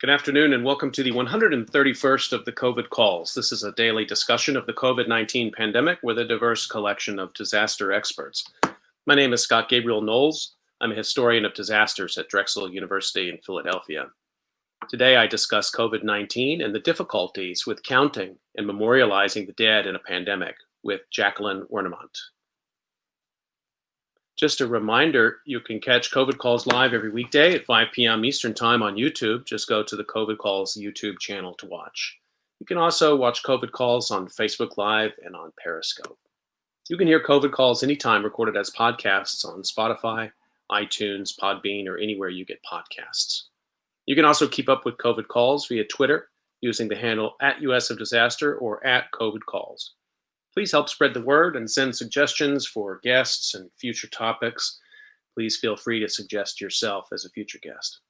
Good afternoon and welcome to the 131st of the COVID calls. This is a daily discussion of the COVID-19 pandemic with a diverse collection of disaster experts. My name is Scott Gabriel Knowles. I'm a historian of disasters at Drexel University in Philadelphia. Today I discuss COVID-19 and the difficulties with counting and memorializing the dead in a pandemic with Jacqueline Ornemont. Just a reminder, you can catch COVID Calls live every weekday at 5 p.m. Eastern Time on YouTube. Just go to the COVID Calls YouTube channel to watch. You can also watch COVID Calls on Facebook Live and on Periscope. You can hear COVID Calls anytime recorded as podcasts on Spotify, iTunes, Podbean, or anywhere you get podcasts. You can also keep up with COVID Calls via Twitter using the handle @US of Disaster or @COVID Calls. Please help spread the word and send suggestions for guests and future topics. Please feel free to suggest yourself as a future guest.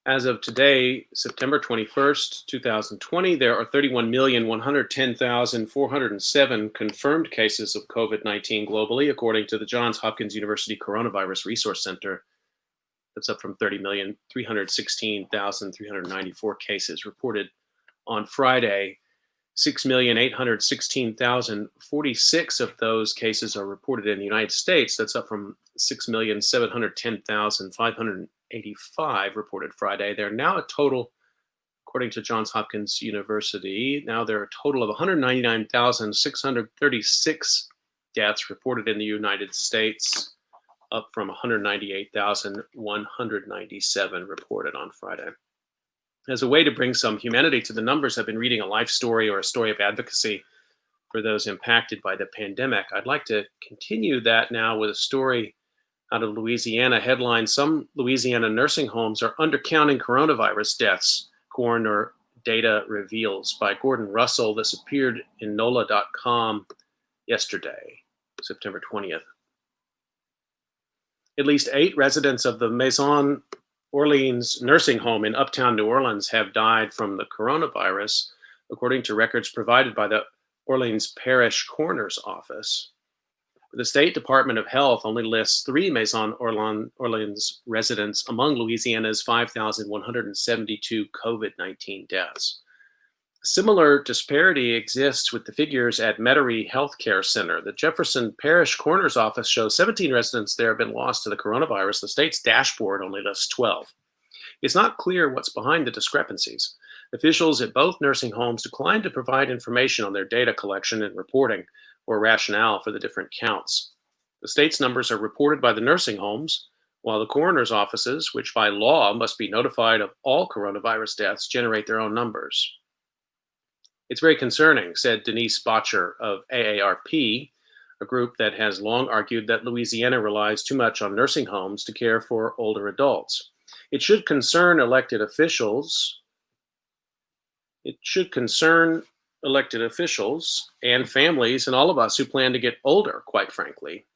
As of today, September 21st, 2020, there are 31,110,407 confirmed cases of COVID-19 globally, according to the Johns Hopkins University Coronavirus Resource Center. That's up from 30,316,394 cases reported on Friday. 6,816,046 of those cases are reported in the United States. That's up from 6,710,585 reported Friday. There are now a total, according to Johns Hopkins University, there are a total of 199,636 deaths reported in the United States, up from 198,197 reported on Friday. As a way to bring some humanity to the numbers, I've been reading a life story or a story of advocacy for those impacted by the pandemic. I'd like to continue that now with a story out of Louisiana. Headline: Some Louisiana nursing homes are undercounting coronavirus deaths, coroner data reveals, by Gordon Russell. This appeared in NOLA.com yesterday, September 20th. At least 8 residents of the Maison Orleans nursing home in uptown New Orleans have died from the coronavirus, according to records provided by the Orleans Parish Coroner's Office. The State Department of Health only lists 3 Maison Orleans residents among Louisiana's 5,172 COVID-19 deaths. A similar disparity exists with the figures at Metairie Healthcare Center. The Jefferson Parish Coroner's Office shows 17 residents there have been lost to the coronavirus. The state's dashboard only lists 12. It's not clear what's behind the discrepancies. Officials at both nursing homes declined to provide information on their data collection and reporting or rationale for the different counts. The state's numbers are reported by the nursing homes, while the coroner's offices, which by law must be notified of all coronavirus deaths, generate their own numbers. It's very concerning, said Denise Botcher of AARP, a group that has long argued that Louisiana relies too much on nursing homes to care for older adults. It should concern elected officials. And families and all of us who plan to get older, quite frankly.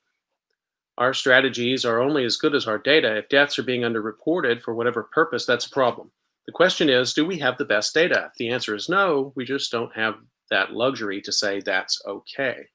Our strategies are only as good as our data. If deaths are being underreported for whatever purpose, that's a problem. The question is, do we have the best data? If the answer is no, we just don't have that luxury to say that's okay.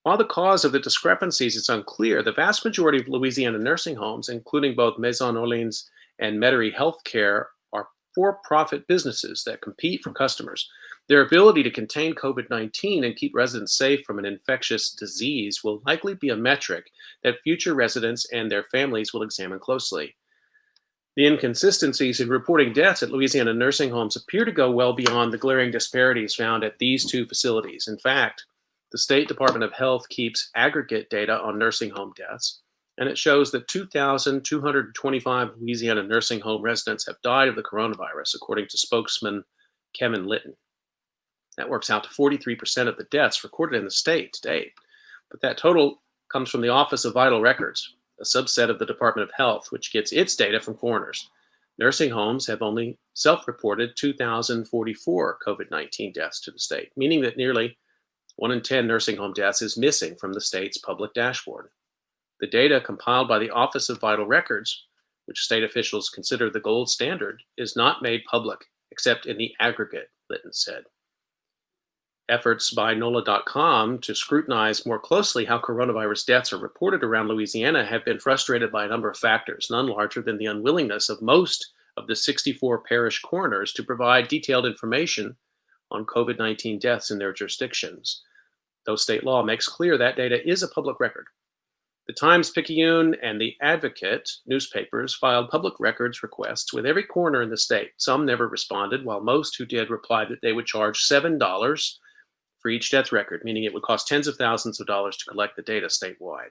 While the cause of the discrepancies is unclear, the vast majority of Louisiana nursing homes, including both Maison Orleans and Metairie Healthcare, are for-profit businesses that compete for customers. Their ability to contain COVID-19 and keep residents safe from an infectious disease will likely be a metric that future residents and their families will examine closely. The inconsistencies in reporting deaths at Louisiana nursing homes appear to go well beyond the glaring disparities found at these 2 facilities. In fact, the State Department of Health keeps aggregate data on nursing home deaths, and it shows that 2,225 Louisiana nursing home residents have died of the coronavirus, according to spokesman Kevin Litton. That works out to 43% of the deaths recorded in the state to date. But that total comes from the Office of Vital Records, a subset of the Department of Health, which gets its data from coroners. Nursing homes have only self-reported 2,044 COVID-19 deaths to the state, meaning that nearly 1 in 10 nursing home deaths is missing from the state's public dashboard. The data compiled by the Office of Vital Records, which state officials consider the gold standard, is not made public except in the aggregate, Litton said. Efforts by NOLA.com to scrutinize more closely how coronavirus deaths are reported around Louisiana have been frustrated by a number of factors, none larger than the unwillingness of most of the 64 parish coroners to provide detailed information on COVID-19 deaths in their jurisdictions, though state law makes clear that data is a public record. The Times-Picayune and the Advocate newspapers filed public records requests with every coroner in the state. Some never responded, while most who did replied that they would charge $7 for each death record, meaning it would cost tens of thousands of dollars to collect the data statewide.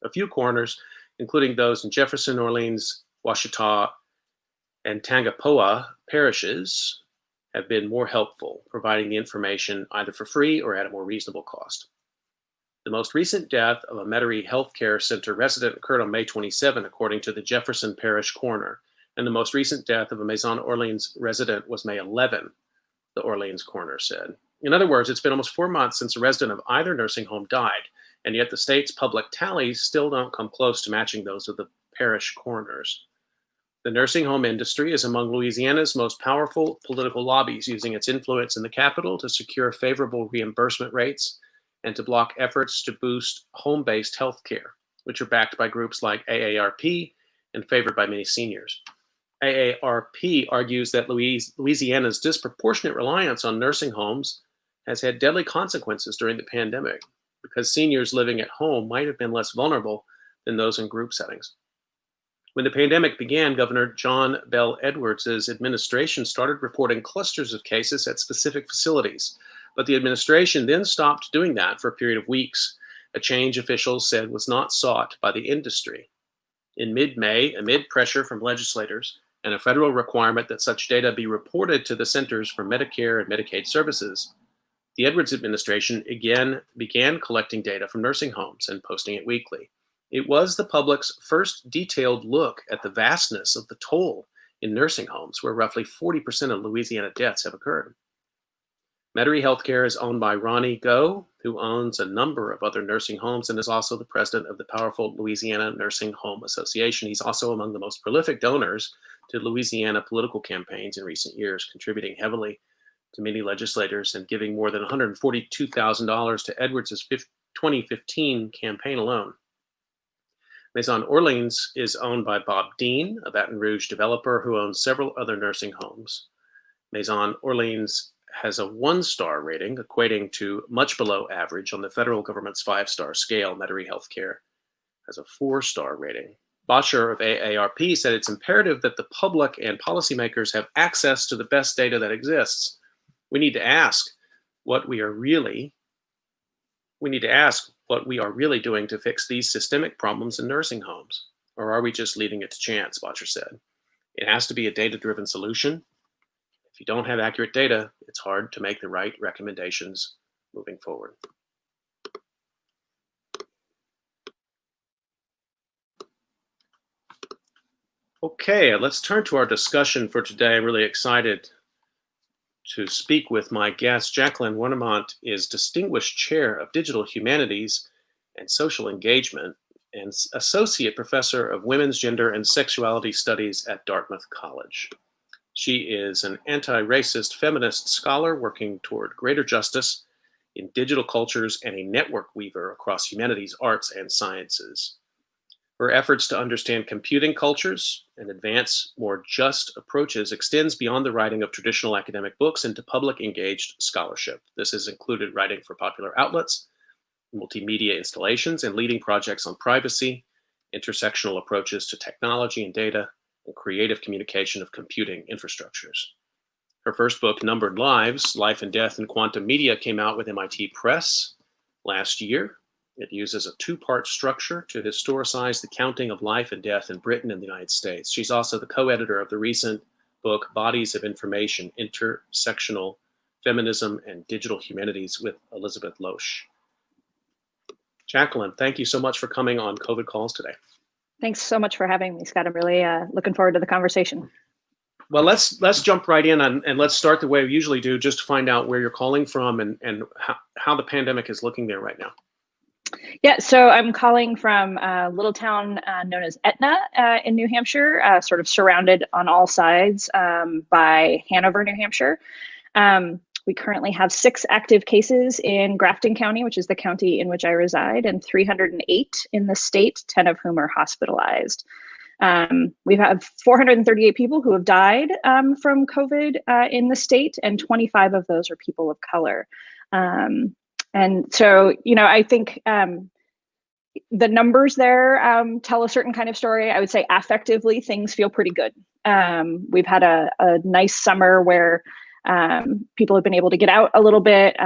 A few coroners, including those in Jefferson, Orleans, Ouachita, and Tangapoa parishes, have been more helpful, providing the information either for free or at a more reasonable cost. The most recent death of a Metairie Healthcare Center resident occurred on May 27, according to the Jefferson Parish coroner, and the most recent death of a Maison Orleans resident was May 11, the Orleans coroner said. In other words, it's been almost 4 months since a resident of either nursing home died, and yet the state's public tallies still don't come close to matching those of the parish coroners. The nursing home industry is among Louisiana's most powerful political lobbies, using its influence in the capital to secure favorable reimbursement rates and to block efforts to boost home-based health care, which are backed by groups like AARP and favored by many seniors. AARP argues that Louisiana's disproportionate reliance on nursing homes has had deadly consequences during the pandemic, because seniors living at home might have been less vulnerable than those in group settings. When the pandemic began, Governor John Bell Edwards' administration started reporting clusters of cases at specific facilities, but the administration then stopped doing that for a period of weeks, a change officials said was not sought by the industry. In mid-May, amid pressure from legislators and a federal requirement that such data be reported to the Centers for Medicare and Medicaid Services, the Edwards administration again began collecting data from nursing homes and posting it weekly. It was the public's first detailed look at the vastness of the toll in nursing homes, where roughly 40% of Louisiana deaths have occurred. Metairie Healthcare is owned by Ronnie Go, who owns a number of other nursing homes and is also the president of the powerful Louisiana Nursing Home Association. He's also among the most prolific donors to Louisiana political campaigns in recent years, contributing heavily to many legislators and giving more than $142,000 to Edwards' 2015 campaign alone. Maison Orleans is owned by Bob Dean, a Baton Rouge developer who owns several other nursing homes. Maison Orleans has a 1-star rating, equating to much below average on the federal government's 5-star scale. Metairie Healthcare has a 4-star rating. Botcher of AARP said it's imperative that the public and policymakers have access to the best data that exists. We need to ask what we are really doing to fix these systemic problems in nursing homes, or are we just leaving it to chance, Botcher said. It has to be a data-driven solution. If you don't have accurate data, it's hard to make the right recommendations moving forward. Okay, let's turn to our discussion for today. I'm really excited to speak with my guest. Jacqueline Wernimont is Distinguished Chair of Digital Humanities and Social Engagement and Associate Professor of Women's Gender and Sexuality Studies at Dartmouth College. She is an anti-racist feminist scholar working toward greater justice in digital cultures and a network weaver across humanities, arts, and sciences. Her efforts to understand computing cultures and advance more just approaches extends beyond the writing of traditional academic books into public engaged scholarship. This has included writing for popular outlets, multimedia installations, and leading projects on privacy, intersectional approaches to technology and data, and creative communication of computing infrastructures. Her first book, Numbered Lives, Life and Death in Quantum Media, came out with MIT Press last year. It uses a 2-part structure to historicize the counting of life and death in Britain and the United States. She's also the co-editor of the recent book, Bodies of Information, Intersectional Feminism and Digital Humanities with Elizabeth Loesch. Jacqueline, thank you so much for coming on COVID Calls today. Thanks so much for having me, Scott. I'm really looking forward to the conversation. Well, let's jump right in and let's start the way we usually do, just to find out where you're calling from and how the pandemic is looking there right now. Yeah, so I'm calling from a little town known as Etna in New Hampshire, sort of surrounded on all sides by Hanover, New Hampshire. We currently have 6 active cases in Grafton County, which is the county in which I reside, and 308 in the state, 10 of whom are hospitalized. We've had 438 people who have died from COVID in the state, and 25 of those are people of color. And so, I think the numbers there tell a certain kind of story. I would say affectively, things feel pretty good. We've had a nice summer where people have been able to get out a little bit.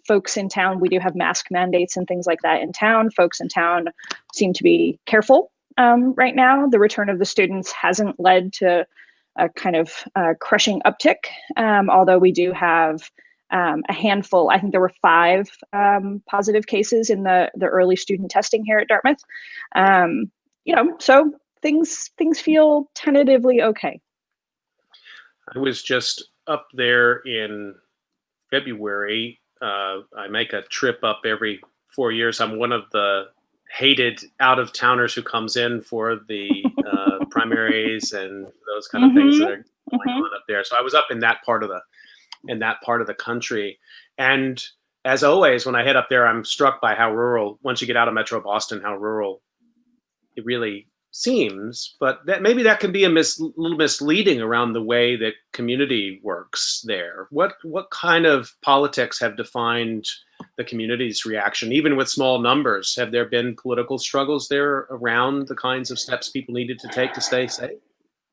Folks in town, we do have mask mandates and things like that in town. Folks in town seem to be careful right now. The return of the students hasn't led to a kind of crushing uptick, although we do have a handful. I think there were 5 positive cases in the early student testing here at Dartmouth. So things feel tentatively okay. I was just up there in February. I make a trip up every 4 years. I'm one of the hated out-of-towners who comes in for the primaries and those kind of things that are going on up there. So I was up in that part of the country. And as always, when I head up there, I'm struck by how rural, once you get out of Metro Boston, how rural it really seems. But maybe that can be a little misleading around the way that community works there. What kind of politics have defined the community's reaction, even with small numbers? Have there been political struggles there around the kinds of steps people needed to take to stay safe?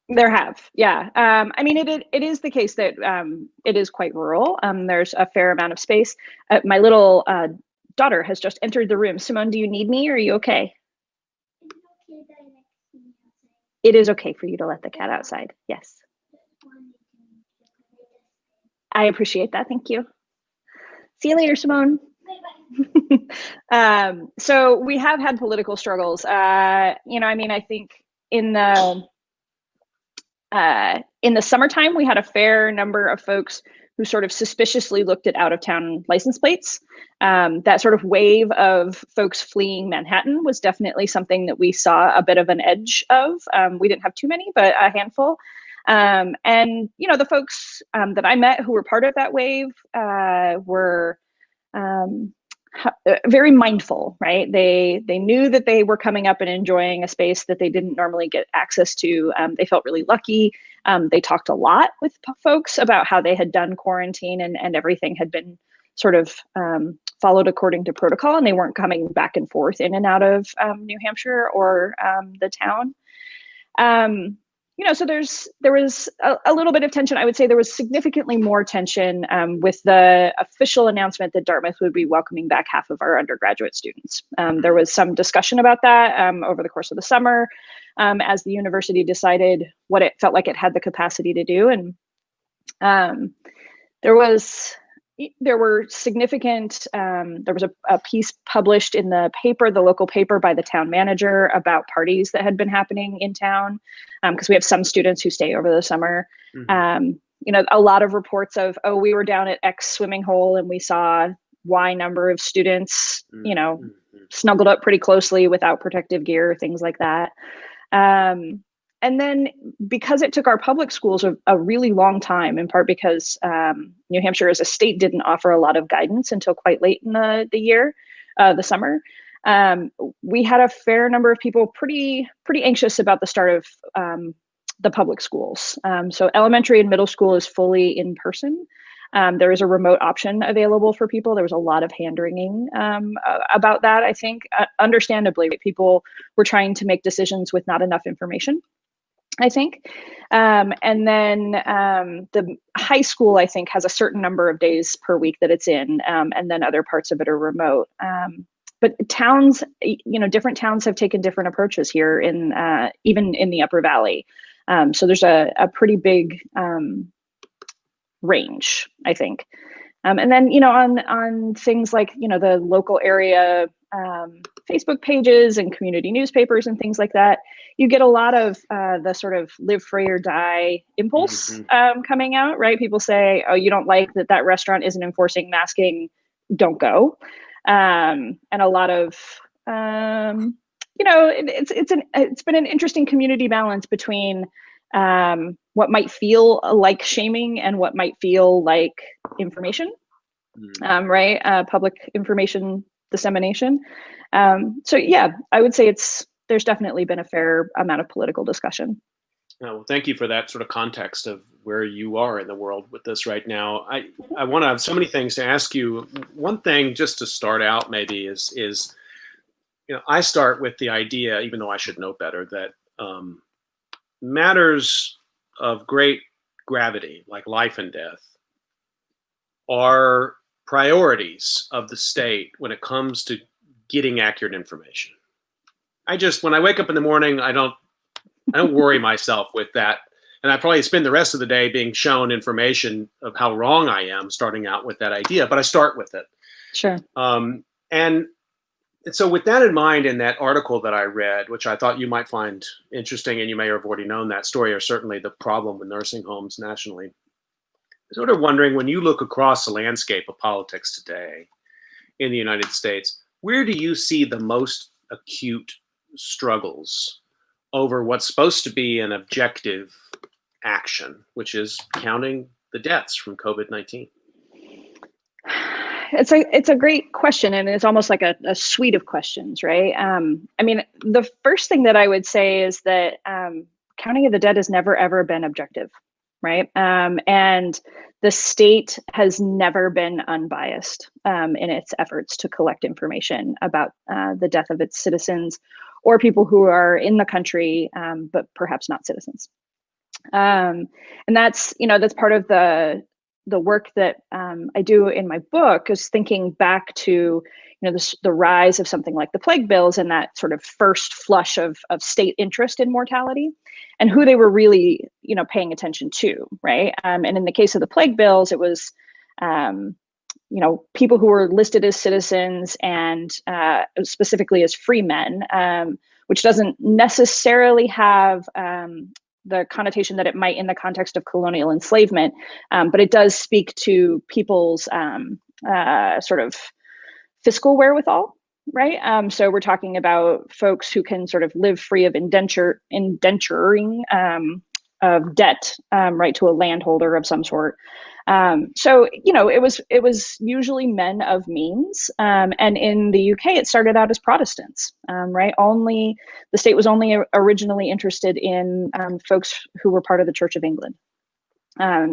There have, yeah. I mean, it is the case that it is quite rural. There's a fair amount of space. My little daughter has just entered the room. Simone, do you need me or are you okay? It is okay for you to let the cat outside. Yes. I appreciate that. Thank you. See you later, Simone. So we have had political struggles. I think in the summertime, we had a fair number of folks who sort of suspiciously looked at out-of-town license plates. That sort of wave of folks fleeing Manhattan was definitely something that we saw a bit of an edge of. We didn't have too many, but a handful. And the folks that I met who were part of that wave were very mindful, right? They knew that they were coming up and enjoying a space that they didn't normally get access to. They felt really lucky. They talked a lot with folks about how they had done quarantine and everything had been sort of followed according to protocol, and they weren't coming back and forth in and out of New Hampshire or the town. So there was a little bit of tension. I would say there was significantly more tension with the official announcement that Dartmouth would be welcoming back half of our undergraduate students. There was some discussion about that over the course of the summer as the university decided what it felt like it had the capacity to do. And there was significant, there was a piece published in the paper, the local paper by the town manager about parties that had been happening in town, because we have some students who stay over the summer. A lot of reports of, we were down at X swimming hole and we saw Y number of students, snuggled up pretty closely without protective gear, things like that. And then because it took our public schools a really long time, in part because New Hampshire as a state didn't offer a lot of guidance until quite late in the year, the summer, we had a fair number of people pretty anxious about the start of the public schools. So elementary and middle school is fully in person. There is a remote option available for people. There was a lot of hand-wringing about that, I think. Understandably, people were trying to make decisions with not enough information, I think. And then the high school, I think, has a certain number of days per week that it's in, and then other parts of it are remote. But towns, different towns have taken different approaches here in even in the Upper Valley. So there's a pretty big range, I think. And then, on things like, the local area Facebook pages and community newspapers and things like that, you get a lot of the sort of live free or die impulse coming out, right? People say, oh, you don't like that restaurant isn't enforcing masking, don't go. And a lot of, it's been an interesting community balance between what might feel like shaming and what might feel like information, right? Public information dissemination. So yeah, I would say there's definitely been a fair amount of political discussion. Well, thank you for that sort of context of where you are in the world with this right now. I want to have so many things to ask you. One thing just to start out maybe is I start with the idea, even though I should know better, that matters of great gravity, like life and death, are priorities of the state when it comes to getting accurate information. When I wake up in the morning, I don't worry myself with that. And I probably spend the rest of the day being shown information of how wrong I am, starting out with that idea, but I start with it. Sure. And so with that in mind, in that article that I read, which I thought you might find interesting, and you may have already known that story, or certainly the problem with nursing homes nationally, I'm sort of wondering, when you look across the landscape of politics today in the United States, where do you see the most acute struggles over what's supposed to be an objective action, which is counting the deaths from COVID-19? It's a great question, and it's almost like a suite of questions, right? I mean, the first thing that I would say is that counting of the dead has never ever been objective, right? And the state has never been unbiased in its efforts to collect information about the death of its citizens or people who are in the country, but perhaps not citizens. And that's part of the work that I do in my book, is thinking back to the rise of something like the plague bills and that sort of first flush of state interest in mortality, and who they were really paying attention to, right? And in the case of the plague bills, it was people who were listed as citizens and specifically as free men, which doesn't necessarily have the connotation that it might in the context of colonial enslavement, but it does speak to people's sort of fiscal wherewithal, right? So we're talking about folks who can sort of live free of indenturing of debt, right, to a landholder of some sort. So it was usually men of means, and in the UK it started out as Protestants, right? The state was only originally interested in folks who were part of the Church of England.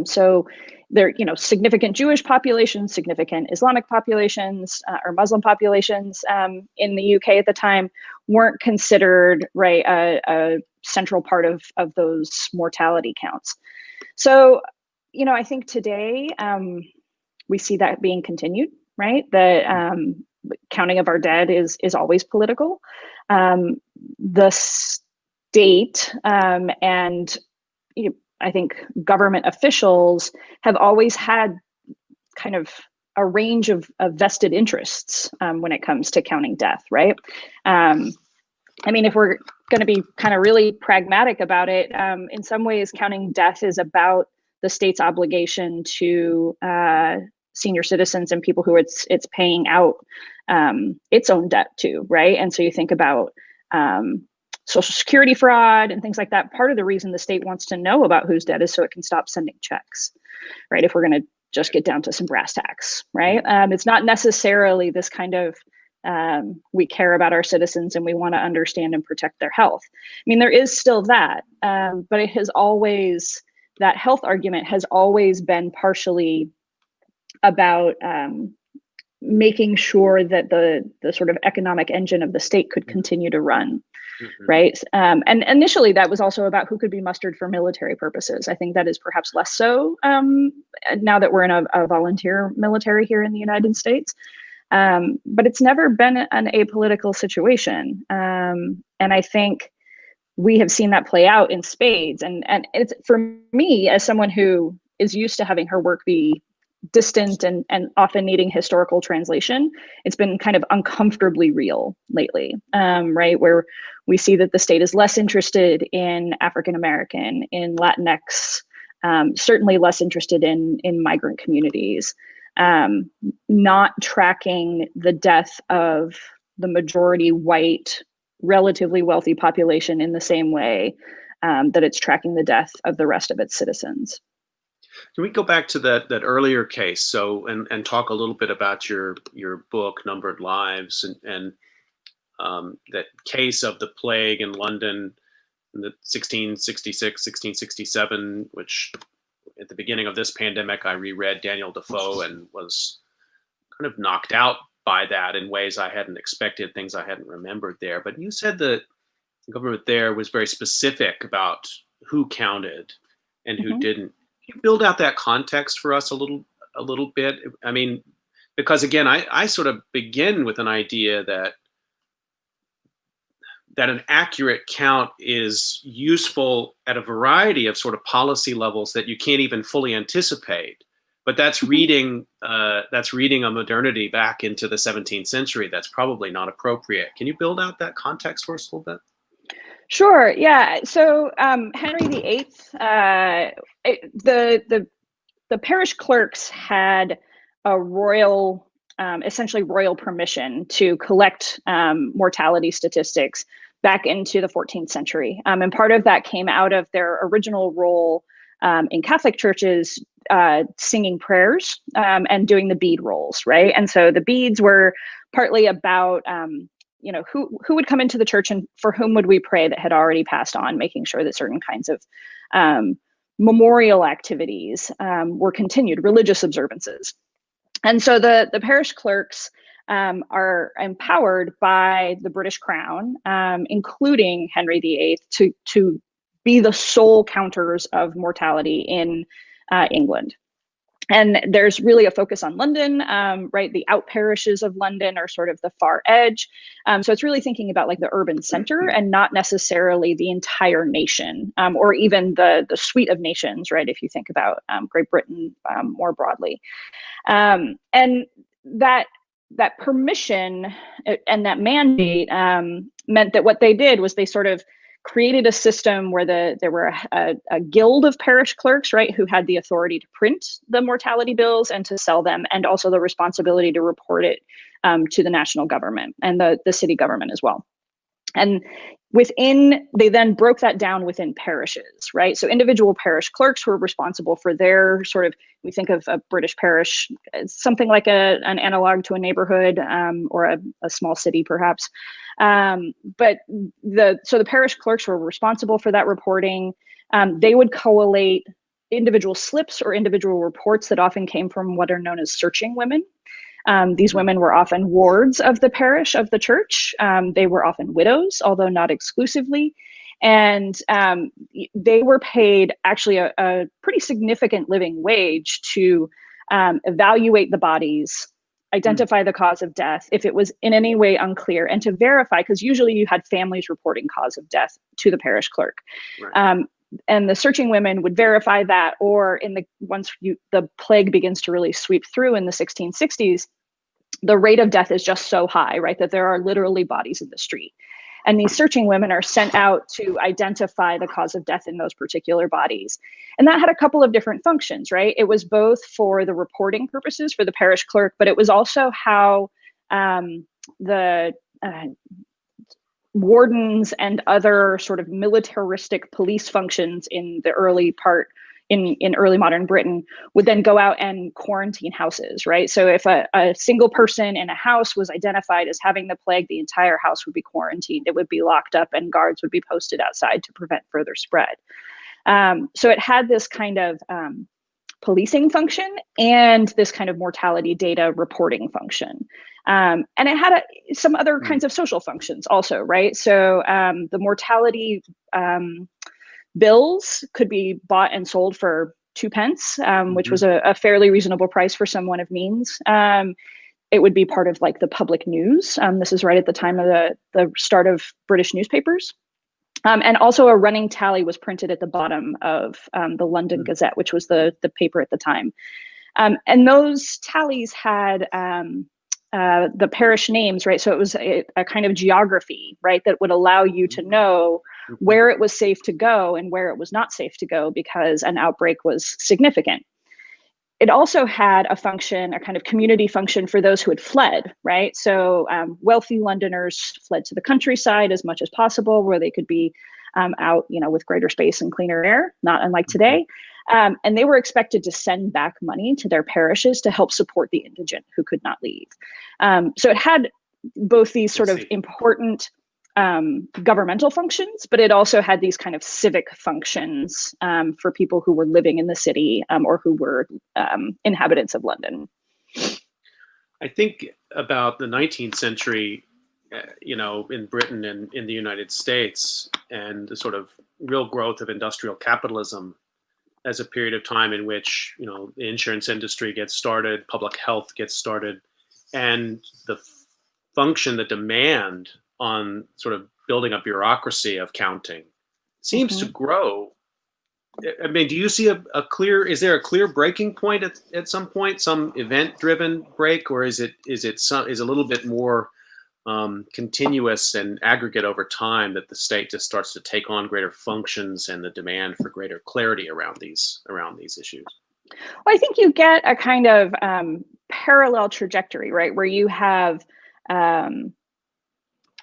So there, significant Jewish populations, significant Islamic populations, or Muslim populations in the UK at the time weren't considered, right, a central part of those mortality counts. So, I think today we see that being continued, right? The counting of our dead is always political. The state and I think government officials have always had kind of a range of vested interests when it comes to counting death, right? I mean, if we're going to be kind of really pragmatic about it, in some ways, counting death is about the state's obligation to senior citizens and people who it's paying out its own debt to, right? And so you think about Social Security fraud and things like that. Part of the reason the state wants to know about who's dead is so it can stop sending checks, right? If we're going to just get down to some brass tacks, right? It's not necessarily this kind of we care about our citizens and we want to understand and protect their health. I mean, there is still that, but it has always, that health argument has always been partially about making sure that the sort of economic engine of the state could continue to run. Mm-hmm. Right. And initially that was also about who could be mustered for military purposes. I think that is perhaps less so now that we're in a volunteer military here in the United States. But it's never been an apolitical situation. And I think we have seen that play out in spades. And it's, for me, as someone who is used to having her work be distant and often needing historical translation, it's been kind of uncomfortably real lately, right? Where we see that the state is less interested in African American, in Latinx, certainly less interested in migrant communities, not tracking the death of the majority white, relatively wealthy population in the same way, that it's tracking the death of the rest of its citizens. Can we go back to that earlier case? So, and talk a little bit about your book, Numbered Lives, and that case of the plague in London in the 1666, 1667, which at the beginning of this pandemic, I reread Daniel Defoe and was kind of knocked out by that in ways I hadn't expected, things I hadn't remembered there. But you said that the government there was very specific about who counted and who didn't. Can you build out that context for us a little bit? I mean, because again, I sort of begin with an idea that an accurate count is useful at a variety of sort of policy levels that you can't even fully anticipate. But that's reading a modernity back into the 17th century. That's probably not appropriate. Can you build out that context for us a little bit? Sure. Yeah. So Henry VIII, the parish clerks had a royal, essentially royal permission to collect mortality statistics back into the 14th century. And part of that came out of their original role in Catholic churches, singing prayers and doing the bead rolls, right? And so the beads were partly about who would come into the church and for whom would we pray that had already passed on, making sure that certain kinds of memorial activities were continued, religious observances. And so the parish clerks are empowered by the British Crown, including Henry VIII, to be the sole counters of mortality in England. And there's really a focus on London, right? The out parishes of London are sort of the far edge. So it's really thinking about like the urban center and not necessarily the entire nation or even the suite of nations, right? If you think about Great Britain more broadly. And that permission and that mandate meant that what they did was they sort of created a system where there were a guild of parish clerks, right, who had the authority to print the mortality bills and to sell them, and also the responsibility to report it to the national government and the city government as well. And they then broke that down within parishes, right? So individual parish clerks were responsible for their sort of, we think of a British parish as something like an analog to a neighborhood or a small city perhaps. But the parish clerks were responsible for that reporting. They would collate individual slips or individual reports that often came from what are known as searching women. These women were often wards of the parish of the church. They were often widows, although not exclusively. And they were paid actually a pretty significant living wage to evaluate the bodies, identify the cause of death if it was in any way unclear, and to verify, because usually you had families reporting cause of death to the parish clerk. Right. And the searching women would verify that, or once the plague begins to really sweep through in the 1660s, the rate of death is just so high, right, that there are literally bodies in the street. And these searching women are sent out to identify the cause of death in those particular bodies. And that had a couple of different functions, right? It was both for the reporting purposes for the parish clerk, but it was also how the wardens and other sort of militaristic police functions in the early part in early modern Britain would then go out and quarantine houses, right? So if a single person in a house was identified as having the plague, the entire house would be quarantined. It would be locked up and guards would be posted outside to prevent further spread. So it had this kind of policing function and this kind of mortality data reporting function. And it had some other kinds of social functions also, right? So the mortality bills could be bought and sold for 2p, which was a fairly reasonable price for someone of means. It would be part of like the public news. This is right at the time of the start of British newspapers. And also a running tally was printed at the bottom of the London Gazette, which was the paper at the time. And those tallies had the parish names, right? So it was a kind of geography, right, that would allow you to know where it was safe to go and where it was not safe to go because an outbreak was significant. It also had a function, a kind of community function for those who had fled, right? So wealthy Londoners fled to the countryside as much as possible, where they could be out, with greater space and cleaner air, not unlike today. And they were expected to send back money to their parishes to help support the indigent who could not leave. So it had both these sort of important governmental functions, but it also had these kind of civic functions for people who were living in the city or who were inhabitants of London. I think about the 19th century, in Britain and in the United States, and the sort of real growth of industrial capitalism as a period of time in which, the insurance industry gets started, public health gets started, and the function, the demand on sort of building a bureaucracy of counting seems to grow. I mean, do you see is there a clear breaking point at some point, some event driven break, or is it a little bit more continuous and aggregate over time, that the state just starts to take on greater functions and the demand for greater clarity around these issues? Well, I think you get a kind of parallel trajectory, right, where you have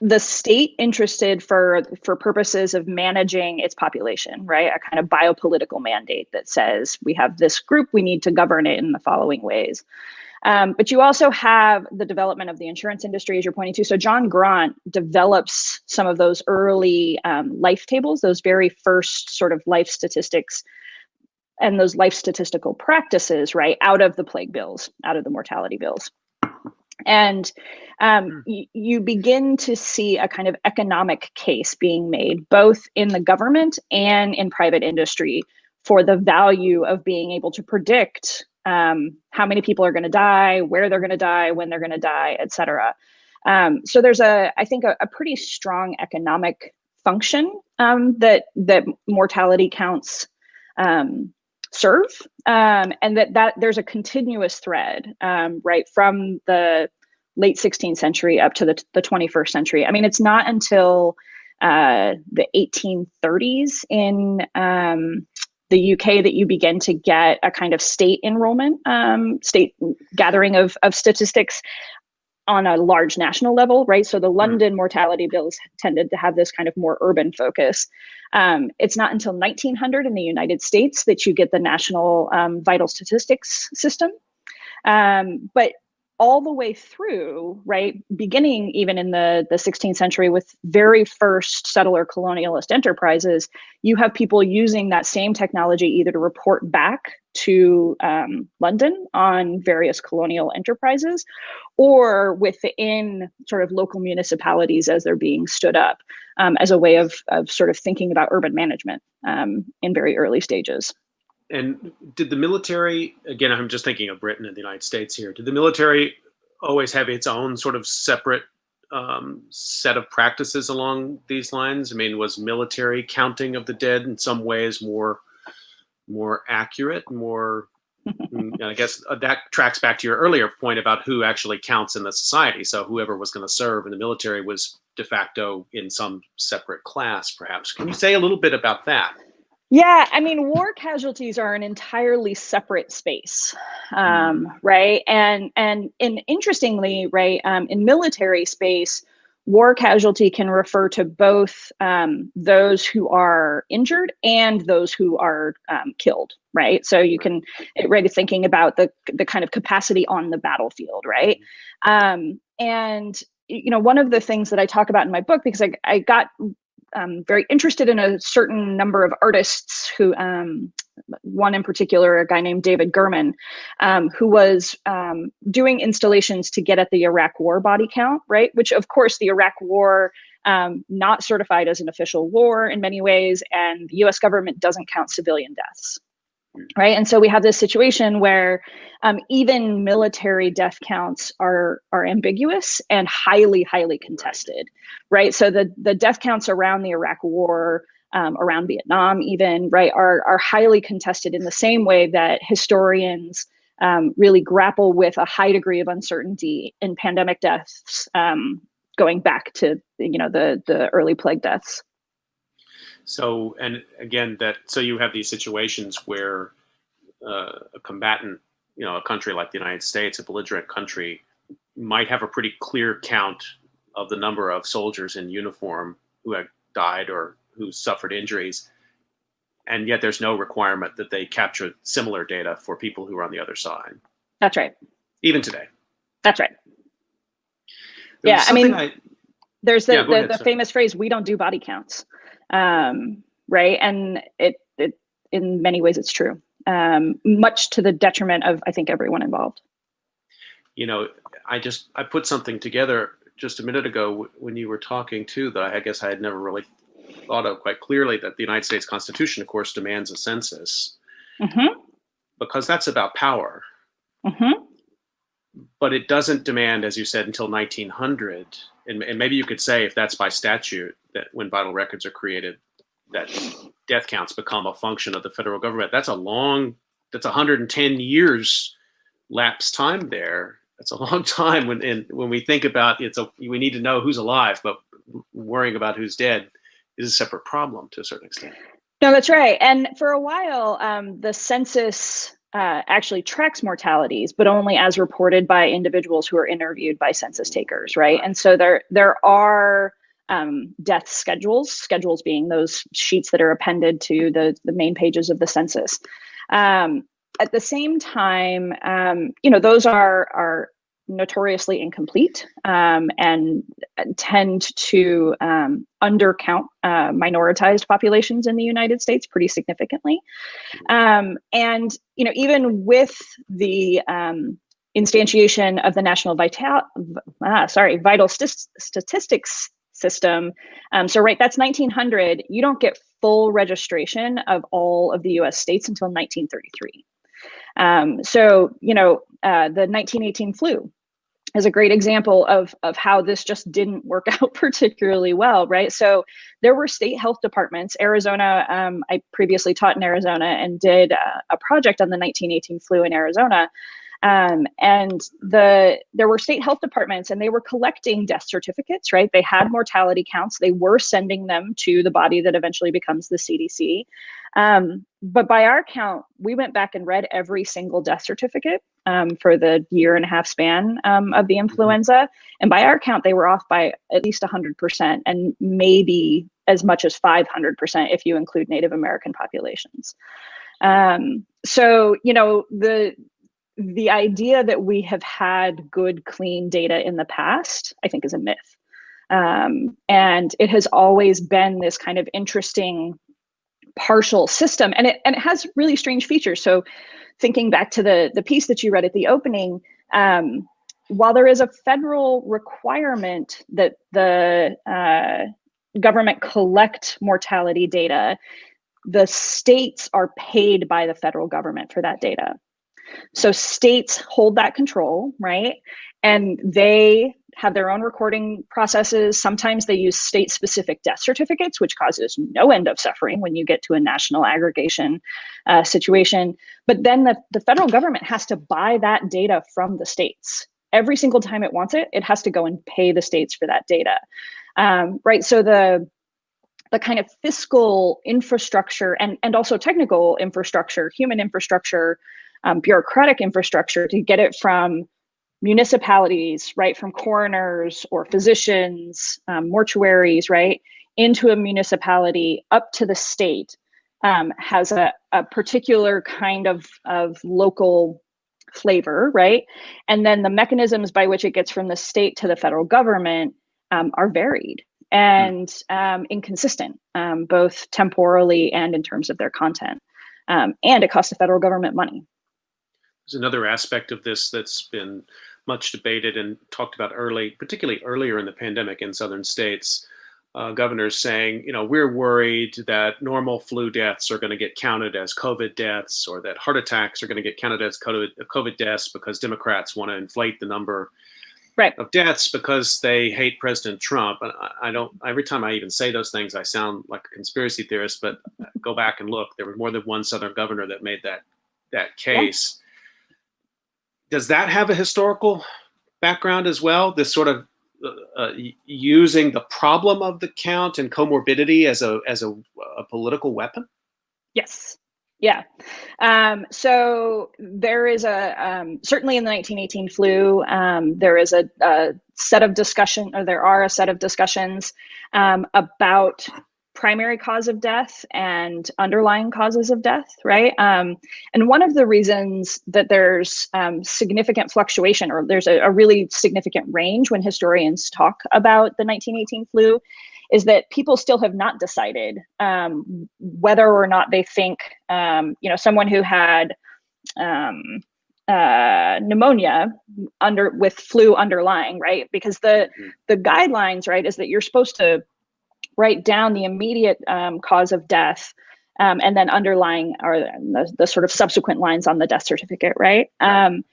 the state interested for purposes of managing its population, right? A kind of biopolitical mandate that says we have this group, we need to govern it in the following ways. But you also have the development of the insurance industry, as you're pointing to. So John Grant develops some of those early life tables, those very first sort of life statistics and those life statistical practices, right, out of the plague bills, out of the mortality bills. And you begin to see a kind of economic case being made, both in the government and in private industry, for the value of being able to predict how many people are going to die, where they're going to die, when they're going to die, et cetera. So there's I think a pretty strong economic function that mortality counts serve, and that there's a continuous thread, right, from the late 16th century up to the 21st century. I mean, it's not until the 1830s in the UK that you begin to get a kind of state enrollment, state gathering of statistics on a large national level, right? So the London mortality bills tended to have this kind of more urban focus. It's not until 1900 in the United States that you get the national vital statistics system. But all the way through, right, beginning even in the 16th century with very first settler colonialist enterprises, you have people using that same technology either to report back to London on various colonial enterprises, or within sort of local municipalities as they're being stood up, as a way of sort of thinking about urban management in very early stages. And did the military, again, I'm just thinking of Britain and the United States here, did the military always have its own sort of separate set of practices along these lines? I mean, was military counting of the dead in some ways more accurate, more, I guess that tracks back to your earlier point about who actually counts in the society. So whoever was going to serve in the military was de facto in some separate class, perhaps. Can you say a little bit about that? Yeah, I mean, war casualties are an entirely separate space, right? And interestingly, right, in military space, war casualty can refer to both those who are injured and those who are killed, right? So you can, right, thinking about the kind of capacity on the battlefield, right? And one of the things that I talk about in my book, because I got very interested in a certain number of artists who, one in particular, a guy named David Gurman, who was doing installations to get at the Iraq War body count, right? Which, of course, the Iraq War, not certified as an official war in many ways, and the US government doesn't count civilian deaths. Right. And so we have this situation where even military death counts are ambiguous and highly contested. Right. So the death counts around the Iraq War, around Vietnam, even, right, are highly contested in the same way that historians really grapple with a high degree of uncertainty in pandemic deaths, going back to, the early plague deaths. So, and again, so you have these situations where a combatant, a country like the United States, a belligerent country, might have a pretty clear count of the number of soldiers in uniform who had died or who suffered injuries, and yet there's no requirement that they capture similar data for people who are on the other side. That's right. Even today. That's right. There's there's the the famous phrase, "We don't do body counts," right? And it in many ways it's true, much to the detriment of, I think, everyone involved. I put something together just a minute ago when you were talking too, that I guess I had never really thought of quite clearly, that the United States Constitution, of course, demands a census because that's about power. But it doesn't demand, as you said, until 1900. And maybe you could say, if that's by statute, that when vital records are created, that death counts become a function of the federal government. That's 110 years lapse time there. That's a long time when we think about we need to know who's alive, but worrying about who's dead is a separate problem to a certain extent. No, that's right. And for a while, the census actually tracks mortalities, but only as reported by individuals who are interviewed by census takers, right? And so there are death schedules being those sheets that are appended to the main pages of the census. At the same time, those are notoriously incomplete and tend to undercount minoritized populations in the United States pretty significantly. And even with the instantiation of the National Vital Statistics System, so right, that's 1900. You don't get full registration of all of the U.S. states until 1933. The 1918 flu is a great example of how this just didn't work out particularly well, right? So there were state health departments. Arizona, I previously taught in Arizona and did a project on the 1918 flu in Arizona. And there were state health departments, and they were collecting death certificates, right? They had mortality counts. They were sending them to the body that eventually becomes the CDC. But by our count, we went back and read every single death certificate for the year and a half span of the influenza. And by our count, they were off by at least 100% and maybe as much as 500% if you include Native American populations. The idea that we have had good, clean data in the past, I think, is a myth. And it has always been this kind of interesting partial system, and it has really strange features. So thinking back to the piece that you read at the opening, while there is a federal requirement that the government collect mortality data, the states are paid by the federal government for that data. So states hold that control, right? And they have their own recording processes. Sometimes they use state-specific death certificates, which causes no end of suffering when you get to a national aggregation situation. But then the federal government has to buy that data from the states. Every single time it wants it, it has to go and pay the states for that data, right? So the kind of fiscal infrastructure and also technical infrastructure, human infrastructure, bureaucratic infrastructure to get it from municipalities, right, from coroners or physicians, mortuaries, right, into a municipality up to the state has a particular kind of local flavor, right? And then the mechanisms by which it gets from the state to the federal government are varied and inconsistent, both temporally and in terms of their content. And it costs the federal government money. There's another aspect of this that's been much debated and talked about particularly earlier in the pandemic in southern states. Governors saying, we're worried that normal flu deaths are going to get counted as COVID deaths, or that heart attacks are going to get counted as COVID deaths because Democrats want to inflate the number of deaths because they hate President Trump. And every time I even say those things, I sound like a conspiracy theorist, but go back and look. There was more than one Southern governor that made that case. Yeah. Does that have a historical background as well? This sort of using the problem of the count and comorbidity as a political weapon? Yes. Yeah. So there is certainly in the 1918 flu, there is a set of discussion, or there are a set of discussions about primary cause of death and underlying causes of death, right? And one of the reasons that there's significant fluctuation, or there's a really significant range when historians talk about the 1918 flu, is that people still have not decided whether or not they think, someone who had pneumonia with flu underlying, right? Because the guidelines, right, is that you're supposed to write down the immediate cause of death, and then underlying are the sort of subsequent lines on the death certificate, right? And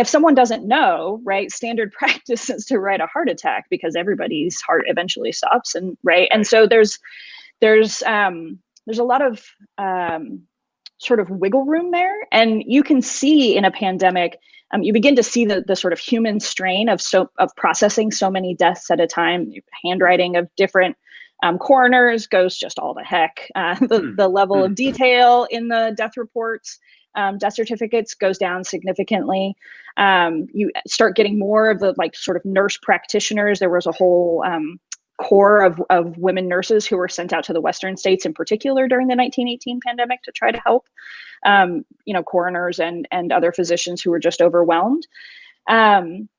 if someone doesn't know, right, standard practice is to write a heart attack because everybody's heart eventually stops, and right. And so there's a lot of sort of wiggle room there, and you can see in a pandemic, you begin to see the sort of human strain of processing so many deaths at a time. Handwriting of different coroners goes just all to heck. The level of detail in the death reports, death certificates, goes down significantly. You start getting more of the sort of nurse practitioners. There was a whole corps of women nurses who were sent out to the Western states in particular during the 1918 pandemic to try to help, coroners and other physicians who were just overwhelmed. And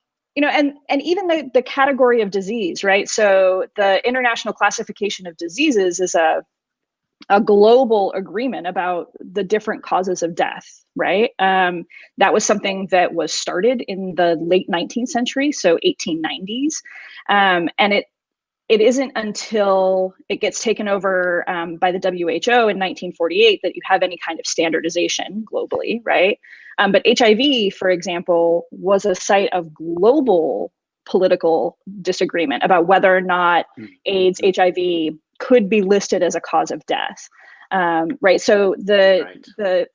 even the category of disease, right? So the International Classification of Diseases is a global agreement about the different causes of death, right? That was something that was started in the late 19th century, so 1890s. And it isn't until it gets taken over by the WHO in 1948 that you have any kind of standardization globally, right? But HIV, for example, was a site of global political disagreement about whether or not AIDS, HIV could be listed as a cause of death. Right. So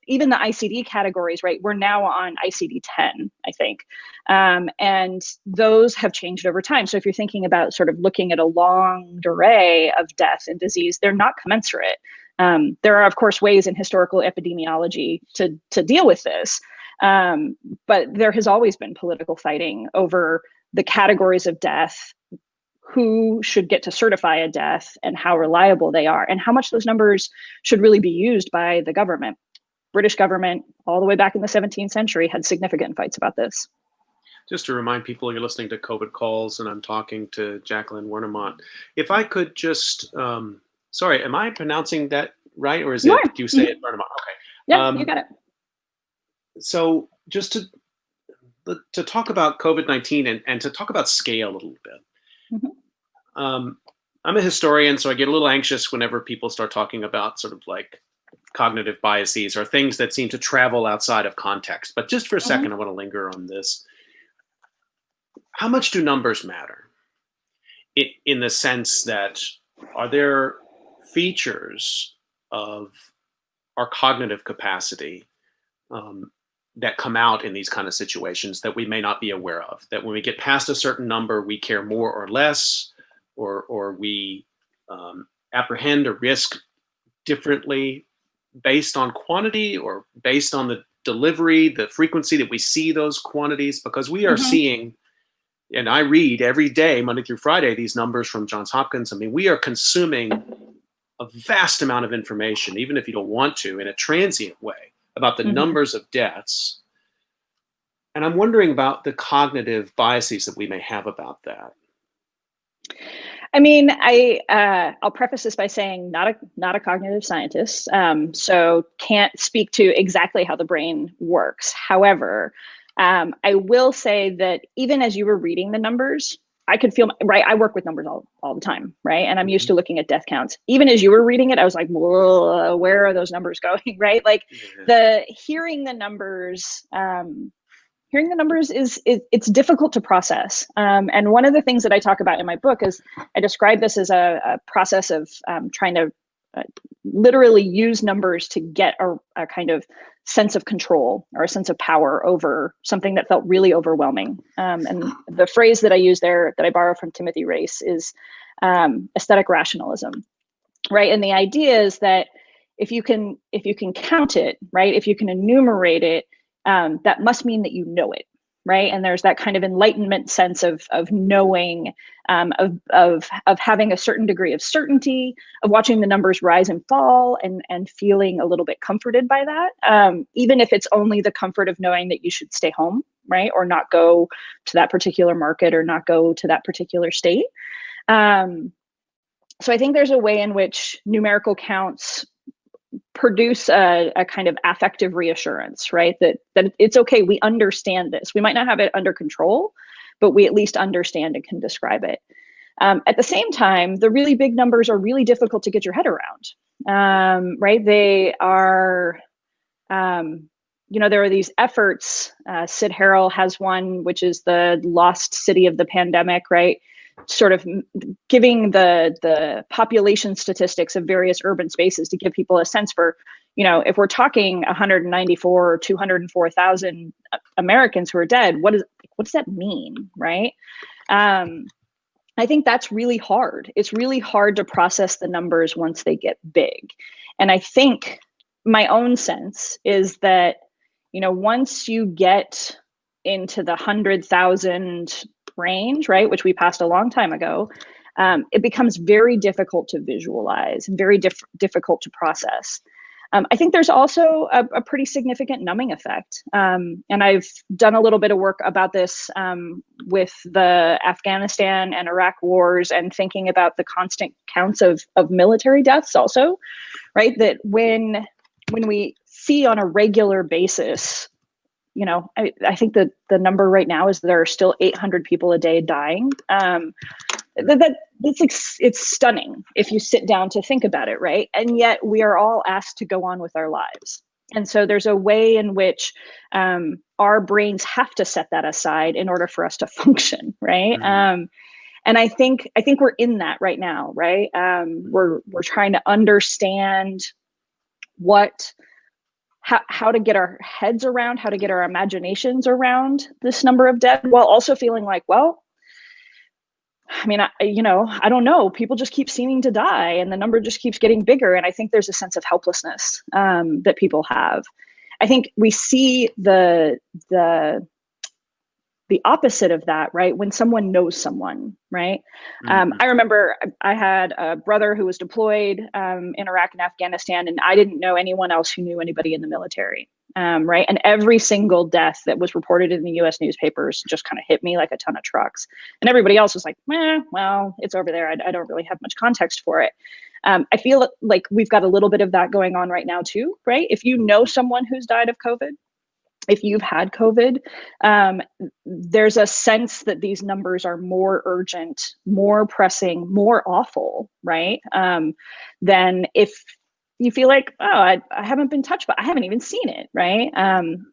even the ICD categories, right, we're now on ICD-10, I think. And those have changed over time. So if you're thinking about sort of looking at a long array of death and disease, they're not commensurate. There are, of course, ways in historical epidemiology to deal with this. But there has always been political fighting over the categories of death, who should get to certify a death, and how reliable they are, and how much those numbers should really be used by the government. British government, all the way back in the 17th century, had significant fights about this. Just to remind people, you're listening to COVID Calls, and I'm talking to Jacqueline Wernemont. If I could just, sorry, am I pronouncing that right, or do you say it Wernemont? Okay. Yeah, you got it. So just to talk about COVID-19 and to talk about scale a little bit. I'm a historian, so I get a little anxious whenever people start talking about sort of like cognitive biases or things that seem to travel outside of context. But just for a second, I want to linger on this. How much do numbers matter? In the sense that, are there features of our cognitive capacity that come out in these kind of situations that we may not be aware of? That when we get past a certain number, we care more or less, or we apprehend a risk differently based on quantity or based on the delivery, the frequency that we see those quantities, because we are seeing, and I read every day, Monday through Friday, these numbers from Johns Hopkins. I mean, we are consuming a vast amount of information, even if you don't want to, in a transient way, about the numbers of deaths. And I'm wondering about the cognitive biases that we may have about that. I mean, I'll preface this by saying not a cognitive scientist, so can't speak to exactly how the brain works. However, I will say that even as you were reading the numbers, I could feel, right, I work with numbers all the time, right? And I'm used to looking at death counts. Even as you were reading it, I was like, whoa, where are those numbers going, right? Like hearing the numbers is it's difficult to process. And one of the things that I talk about in my book is I describe this as a process of trying to literally use numbers to get a kind of sense of control or a sense of power over something that felt really overwhelming. And the phrase that I use there that I borrow from Timothy Race is aesthetic rationalism, right? And the idea is that if you can count it, right, if you can enumerate it, that must mean that you know it, right? And there's that kind of enlightenment sense of knowing, of having a certain degree of certainty, of watching the numbers rise and fall, and feeling a little bit comforted by that, even if it's only the comfort of knowing that you should stay home, right, or not go to that particular market or not go to that particular state. So I think there's a way in which numerical counts produce a kind of affective reassurance, right? That it's okay, we understand this. We might not have it under control, but we at least understand and can describe it. At the same time, the really big numbers are really difficult to get your head around, right? They are, there are these efforts. Sid Harrell has one, which is the lost city of the pandemic, right? Sort of giving the population statistics of various urban spaces to give people a sense for, if we're talking 194 or 204,000 Americans who are dead, what does that mean, right? I think that's really hard. It's really hard to process the numbers once they get big. And I think my own sense is that, once you get into the 100,000 range, right, which we passed a long time ago, it becomes very difficult to visualize and very difficult to process. I think there's also a pretty significant numbing effect. And I've done a little bit of work about this with the Afghanistan and Iraq wars, and thinking about the constant counts of military deaths also, right? That when we see on a regular basis, I think that the number right now is there are still 800 people a day dying. It's stunning if you sit down to think about it, right? And yet we are all asked to go on with our lives. And so there's a way in which our brains have to set that aside in order for us to function, right? Mm-hmm. And I think we're in that right now, right? We're trying to understand how to get our heads around, how to get our imaginations around this number of dead, while also feeling like, well, I mean, I don't know. People just keep seeming to die, and the number just keeps getting bigger. And I think there's a sense of helplessness that people have. I think we see the opposite of that, right? When someone knows someone, right? Mm-hmm. I remember I had a brother who was deployed in Iraq and Afghanistan, and I didn't know anyone else who knew anybody in the military, right? And every single death that was reported in the US newspapers just kind of hit me like a ton of trucks. And everybody else was like, well, it's over there. I don't really have much context for it. I feel like we've got a little bit of that going on right now too, right? If you know someone who's died of COVID, if you've had COVID, there's a sense that these numbers are more urgent, more pressing, more awful, right? Than if you feel like, oh, I haven't been touched, but I haven't even seen it, right?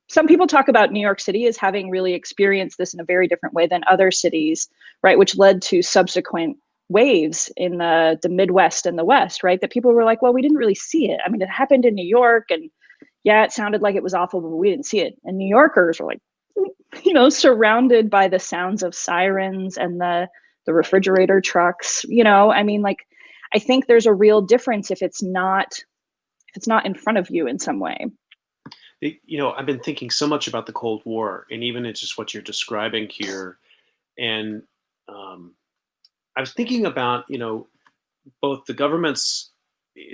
Some people talk about New York City as having really experienced this in a very different way than other cities, right? Which led to subsequent waves in the Midwest and the West, right? That people were like, well, we didn't really see it. I mean, it happened in New York, and yeah, it sounded like it was awful, but we didn't see it. And New Yorkers were like, surrounded by the sounds of sirens and the refrigerator trucks. I mean, like, I think there's a real difference if it's not in front of you in some way. I've been thinking so much about the Cold War, and even it's just what you're describing here. And I was thinking about, both the government's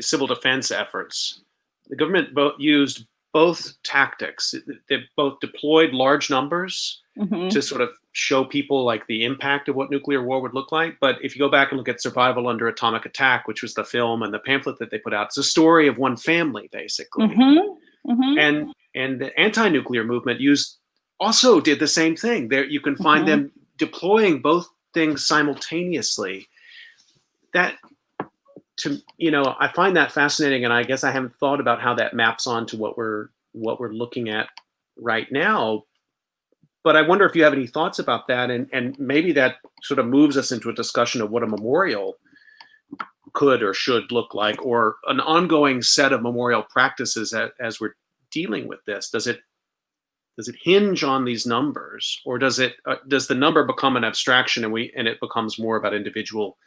civil defense efforts. The government used both tactics. They both deployed large numbers mm-hmm. to sort of show people like the impact of what nuclear war would look like. But if you go back and look at Survival Under Atomic Attack, which was the film and the pamphlet that they put out, it's a story of one family, basically. Mm-hmm. Mm-hmm. And the anti-nuclear movement also did the same thing. There you can find mm-hmm. them deploying both things simultaneously. I find that fascinating, and I guess I haven't thought about how that maps onto what we're looking at right now. But I wonder if you have any thoughts about that, and maybe that sort of moves us into a discussion of what a memorial could or should look like, or an ongoing set of memorial practices as we're dealing with this. Does it hinge on these numbers, or does the number become an abstraction and it becomes more about individual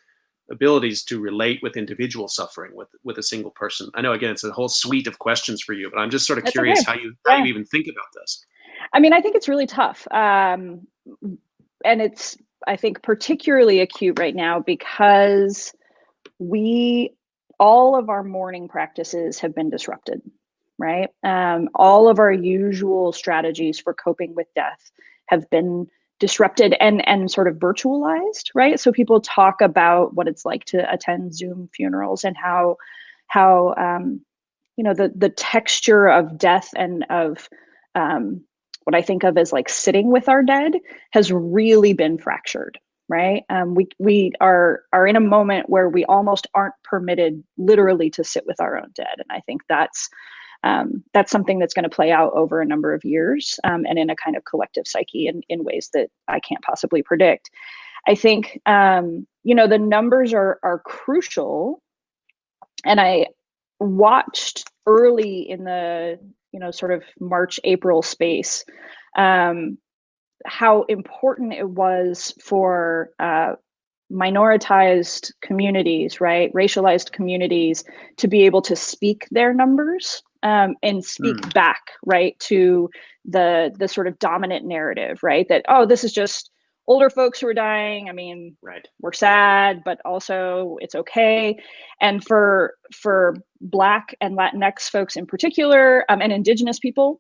abilities to relate with individual suffering with a single person? I know, again, it's a whole suite of questions for you, but I'm just sort of curious how you even think about this. I mean, I think it's really tough. And it's, I think, particularly acute right now because all of our mourning practices have been disrupted, right? All of our usual strategies for coping with death have been disrupted and sort of virtualized, right? So people talk about what it's like to attend Zoom funerals and how the texture of death and of what I think of as like sitting with our dead has really been fractured, right? We are in a moment where we almost aren't permitted literally to sit with our own dead, and I think that's something that's going to play out over a number of years, and in a kind of collective psyche in ways that I can't possibly predict. I think the numbers are crucial, and I watched early in the sort of March, April space, how important it was for minoritized communities, right, racialized communities, to be able to speak their numbers and speak back, right, to the sort of dominant narrative, right, that, oh, this is just older folks who are dying. I mean, Right. we're sad, but also it's okay. And for Black and Latinx folks in particular, and Indigenous people,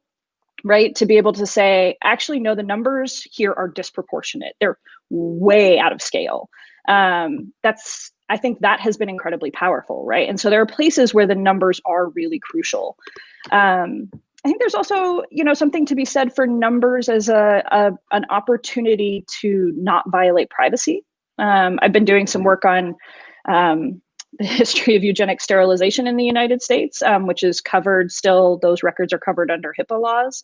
right, to be able to say, actually, no, the numbers here are disproportionate. They're way out of scale. I think that has been incredibly powerful, right? And so there are places where the numbers are really crucial. I think there's also, something to be said for numbers as an opportunity to not violate privacy. I've been doing some work on the history of eugenic sterilization in the United States, which is covered still, those records are covered under HIPAA laws.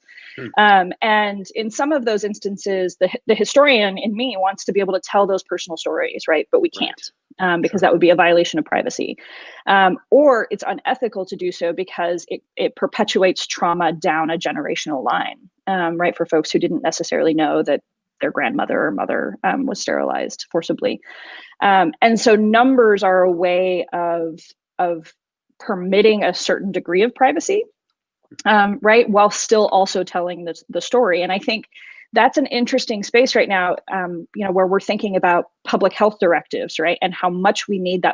And in some of those instances, the historian in me wants to be able to tell those personal stories, right? But we can't, because that would be a violation of privacy. Or it's unethical to do so because it perpetuates trauma down a generational line, right? For folks who didn't necessarily know that their grandmother or mother was sterilized forcibly. And so numbers are a way of permitting a certain degree of privacy, right, while still also telling the story. And I think that's an interesting space right now, where we're thinking about public health directives, right, and how much we need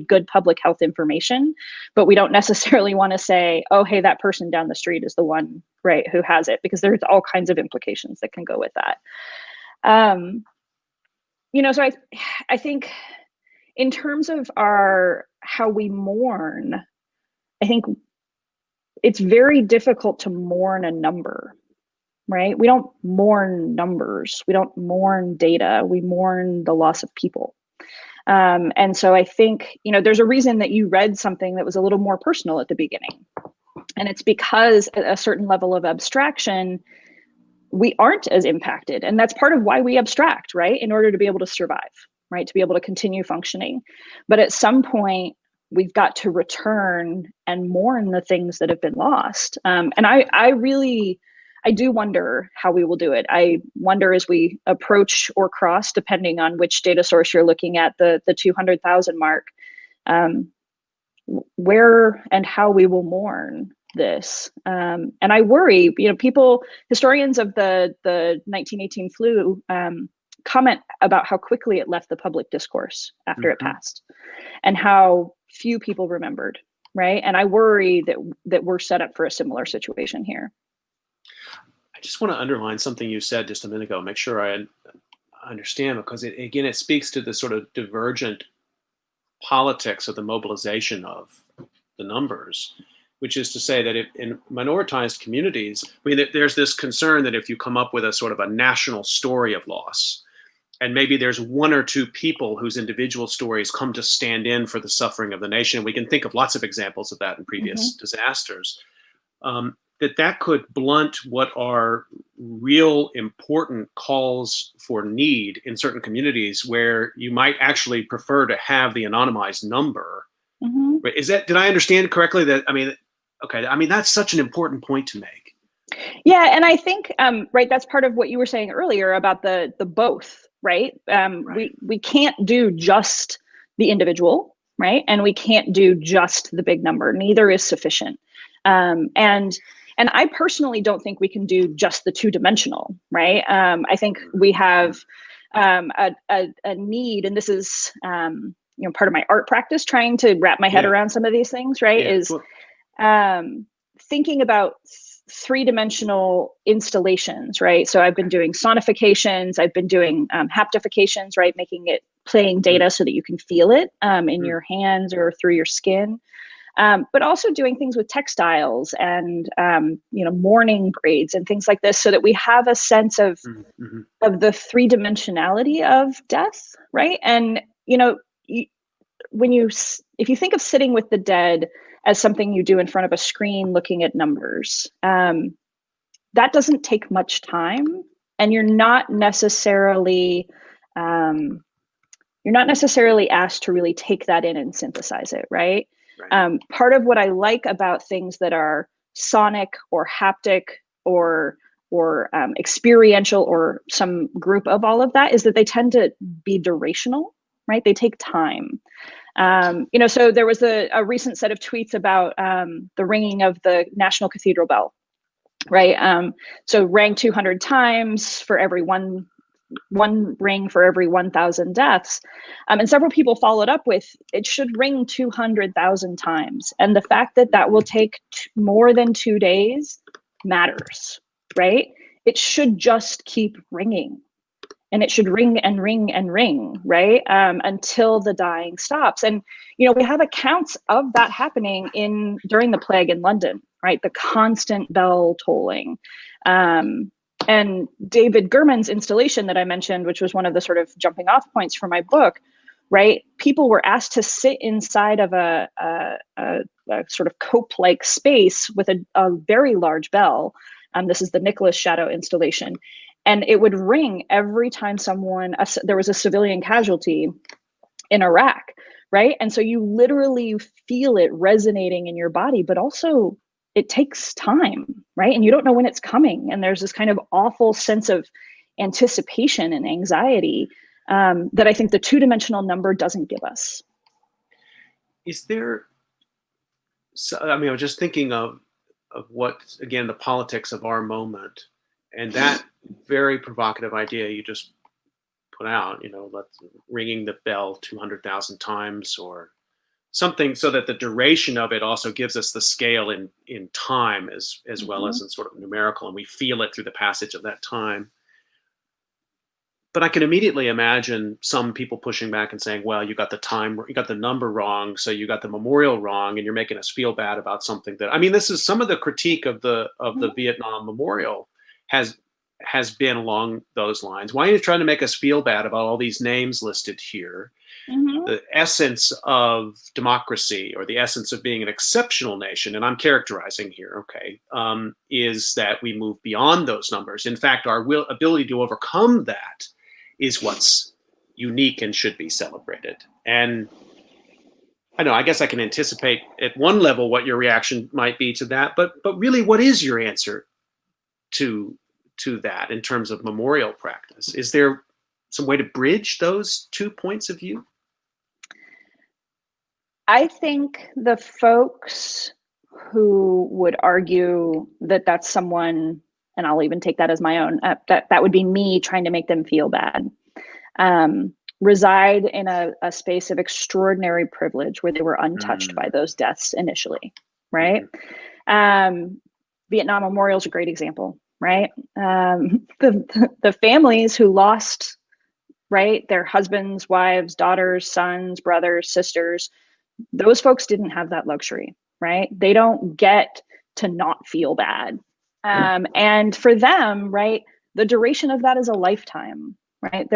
good public health information, but we don't necessarily want to say, oh, hey, that person down the street is the one, right, who has it, because there's all kinds of implications that can go with that. So I think in terms of how we mourn, I think it's very difficult to mourn a number, right? We don't mourn numbers. We don't mourn data. We mourn the loss of people. And so I think, there's a reason that you read something that was a little more personal at the beginning. And it's because at a certain level of abstraction, we aren't as impacted. And that's part of why we abstract, right? In order to be able to survive, right? To be able to continue functioning. But at some point, we've got to return and mourn the things that have been lost. And I do wonder how we will do it. I wonder, as we approach or cross, depending on which data source you're looking at, the 200,000 mark, where and how we will mourn this. And I worry, historians of the 1918 flu comment about how quickly it left the public discourse after it passed, and how few people remembered, right? And I worry that we're set up for a similar situation here. I just want to underline something you said just a minute ago, make sure I understand, because it speaks to the sort of divergent politics of the mobilization of the numbers, which is to say that in minoritized communities, there's this concern that if you come up with a sort of a national story of loss, and maybe there's one or two people whose individual stories come to stand in for the suffering of the nation, we can think of lots of examples of that in previous disasters, that could blunt what are real important calls for need in certain communities where you might actually prefer to have the anonymized number. Did I understand correctly that, that's such an important point to make. Yeah, and I think, right, that's part of what you were saying earlier about the both, right? We can't do just the individual, right? And we can't do just the big number. Neither is sufficient. And And I personally don't think we can do just the two-dimensional, right? I think we have a need, and this is part of my art practice, trying to wrap my head around some of these things, right? Is thinking about three-dimensional installations, right? So I've been doing sonifications, I've been doing haptifications, right? Playing data so that you can feel it in your hands or through your skin. But also doing things with textiles and mourning braids and things like this, so that we have a sense of the three-dimensionality of death, right? And if you think of sitting with the dead as something you do in front of a screen looking at numbers, that doesn't take much time, and you're not necessarily asked to really take that in and synthesize it, right? Part of what I like about things that are sonic or haptic or experiential, or some group of all of that, is that they tend to be durational, right? They take time. So there was a recent set of tweets about the ringing of the National Cathedral bell, right? So rang 200 times for every one ring for every 1,000 deaths. And several people followed up with, it should ring 200,000 times. And the fact that that will take more than 2 days matters, right? It should just keep ringing. And it should ring and ring and ring, right? Until the dying stops. And, we have accounts of that happening during the plague in London, right? The constant bell tolling. And David Gurman's installation that I mentioned, which was one of the sort of jumping off points for my book, right? People were asked to sit inside of a sort of cope-like space with a very large bell. This is the Nicholas Shadow installation. And it would ring every time there was a civilian casualty in Iraq, right? And so you literally feel it resonating in your body, but also it takes time, right? And you don't know when it's coming. And there's this kind of awful sense of anticipation and anxiety that I think the two-dimensional number doesn't give us. Is there, I was just thinking of what, again, the politics of our moment, and that very provocative idea you just put out, ringing the bell 200,000 times or something, so that the duration of it also gives us the scale in time as well as in sort of numerical, and we feel it through the passage of that time. But I can immediately imagine some people pushing back and saying, well, you got the number wrong, so you got the memorial wrong, and you're making us feel bad about something this is some of the critique of the Vietnam Memorial has been along those lines. Why are you trying to make us feel bad about all these names listed here? The essence of democracy, or the essence of being an exceptional nation, and I'm characterizing here, is that we move beyond those numbers. In fact, our ability to overcome that is what's unique and should be celebrated. And I guess I can anticipate at one level what your reaction might be to that, but really, what is your answer to that in terms of memorial practice? Is there some way to bridge those 2 points of view? I think the folks who would argue that that's someone, and I'll even take that as my own, that would be me trying to make them feel bad, reside in a space of extraordinary privilege where they were untouched by those deaths initially, right? Vietnam Memorial is a great example, right? The families who lost, right, their husbands, wives, daughters, sons, brothers, sisters, those folks didn't have that luxury, right? They don't get to not feel bad. And for them, right, the duration of that is a lifetime, right?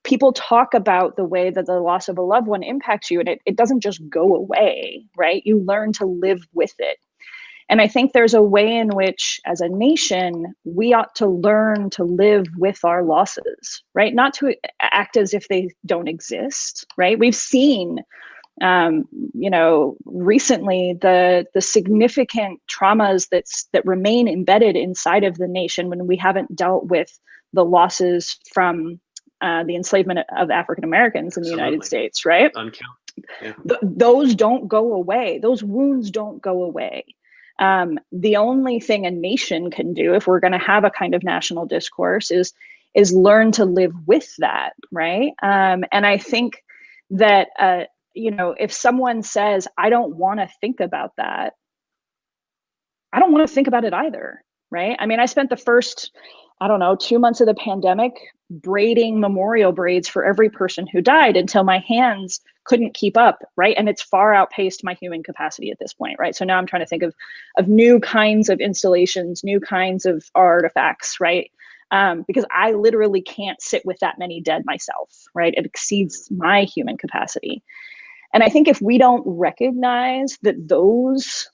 People talk about the way that the loss of a loved one impacts you, and it doesn't just go away, right? You learn to live with it. And I think there's a way in which, as a nation, we ought to learn to live with our losses, right? Not to act as if they don't exist, right? We've seen, recently the significant traumas that remain embedded inside of the nation when we haven't dealt with the losses from the enslavement of African Americans in the United States, right? Yeah. Those don't go away. Those wounds don't go away. The only thing a nation can do, if we're going to have a kind of national discourse, is learn to live with that, right? And I think that if someone says, I don't want to think about that, I don't want to think about it either, right? I mean, I spent the first, 2 months of the pandemic braiding memorial braids for every person who died until my hands couldn't keep up, right? And it's far outpaced my human capacity at this point, right? So now I'm trying to think of new kinds of installations, new kinds of artifacts, right? Because I literally can't sit with that many dead myself, right? It exceeds my human capacity. And I think if we don't recognize that those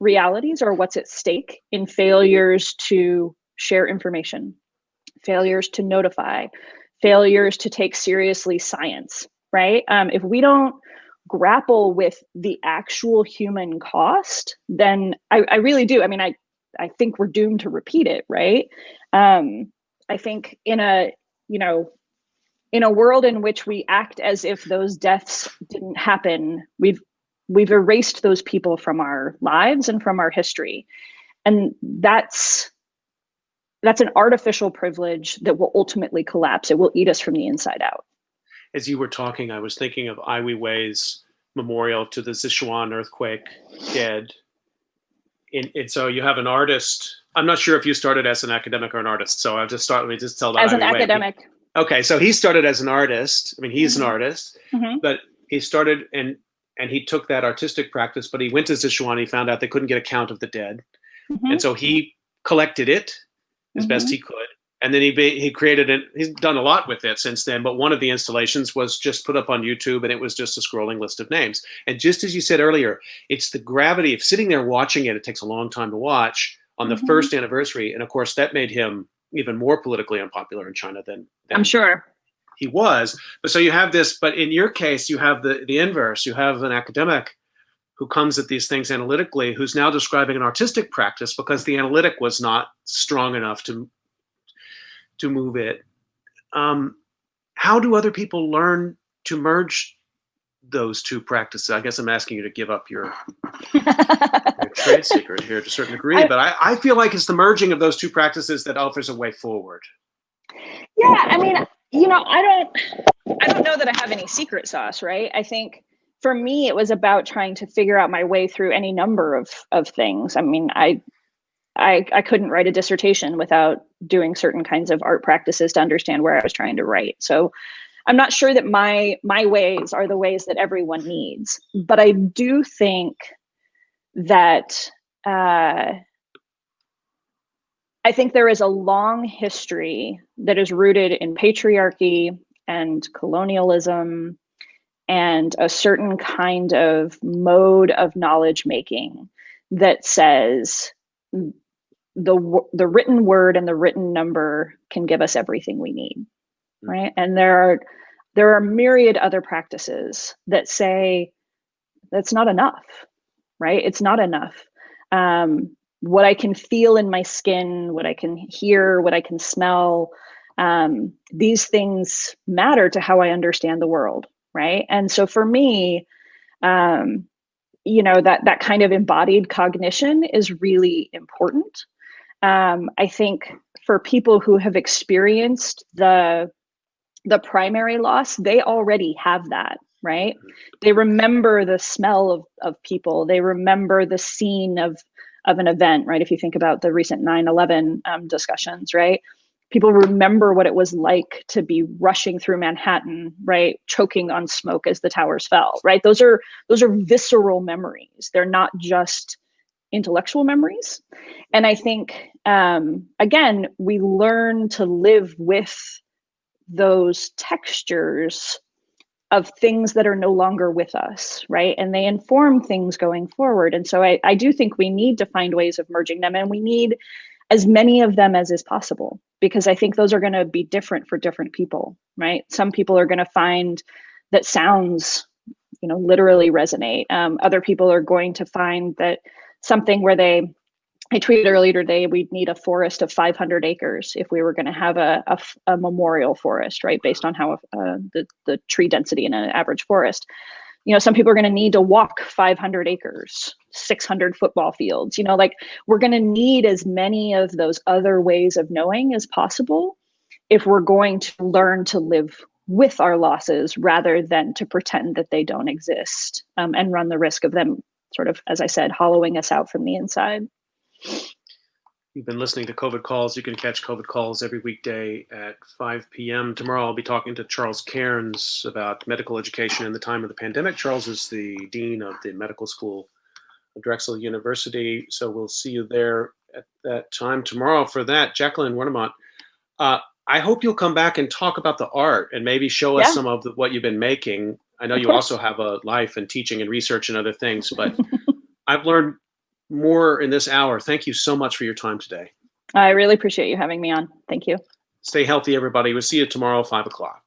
realities are what's at stake in failures to share information, failures to notify, failures to take seriously science, right? If we don't grapple with the actual human cost, then I really do. I mean, I think we're doomed to repeat it, right? I think in a world in which we act as if those deaths didn't happen, we've erased those people from our lives and from our history. And that's an artificial privilege that will ultimately collapse. It will eat us from the inside out. As you were talking, I was thinking of Ai Weiwei's memorial to the Sichuan earthquake dead. And so you have an artist. I'm not sure if you started as an academic or an artist. So let me just tell that. As an academic. Okay, so he started as an artist. I mean, he's an artist, Mm-hmm. but he started and he took that artistic practice, but he went to Sichuan. He found out they couldn't get a count of the dead. Mm-hmm. And so he collected it as best he could. And then he created it. He's done a lot with it since then. But one of the installations was just put up on YouTube, and it was just a scrolling list of names. And just as you said earlier, it's the gravity of sitting there watching it. It takes a long time to watch on the first anniversary. And of course, that made him even more politically unpopular in China than I'm sure he was. But so you have this, but in your case, you have the inverse. You have an academic who comes at these things analytically, who's now describing an artistic practice because the analytic was not strong enough to move it. How do other people learn to merge those two practices? I guess I'm asking you to give up your trade secret here to a certain degree, but I feel like it's the merging of those two practices that offers a way forward. Yeah, I mean, I don't know that I have any secret sauce, right? I think for me, it was about trying to figure out my way through any number of things. I mean, I couldn't write a dissertation without doing certain kinds of art practices to understand where I was trying to write. So I'm not sure that my ways are the ways that everyone needs, but I do think that I think there is a long history that is rooted in patriarchy and colonialism and a certain kind of mode of knowledge making that says the written word and the written number can give us everything we need, right? And there are myriad other practices that say that's not enough, right? It's not enough. What I can feel in my skin, what I can hear, what I can smell, these things matter to how I understand the world, right? And so for me, that kind of embodied cognition is really important. I think for people who have experienced the primary loss, they already have that, right? They remember the smell of people. They remember the scene of an event, right? If you think about the recent 9/11 discussions, right? People remember what it was like to be rushing through Manhattan, right? Choking on smoke as the towers fell, right? Those are visceral memories. They're not just intellectual memories. And I think, again, we learn to live with those textures of things that are no longer with us, right? And they inform things going forward. And so I do think we need to find ways of merging them, and we need as many of them as is possible, because I think those are going to be different for different people, right? Some people are going to find that sounds, literally resonate. Other people are going to find that something where I tweeted earlier today, we'd need a forest of 500 acres if we were going to have a memorial forest, right? Based on how the tree density in an average forest. some people are going to need to walk 500 acres, 600 football fields, like we're going to need as many of those other ways of knowing as possible if we're going to learn to live with our losses rather than to pretend that they don't exist, and run the risk of them sort of, as I said, hollowing us out from the inside. You've been listening to COVID Calls. You can catch COVID Calls every weekday at 5 p.m. Tomorrow I'll be talking to Charles Cairns about medical education in the time of the pandemic. Charles is the dean of the medical school at Drexel University. So we'll see you there at that time tomorrow for that. Jacqueline Wernemont, I hope you'll come back and talk about the art and maybe show us some of what you've been making. I know you also have a life and teaching and research and other things, but I've learned more in this hour. Thank you so much for your time today. I really appreciate you having me on. Thank you. Stay healthy, everybody. We'll see you tomorrow, 5 o'clock.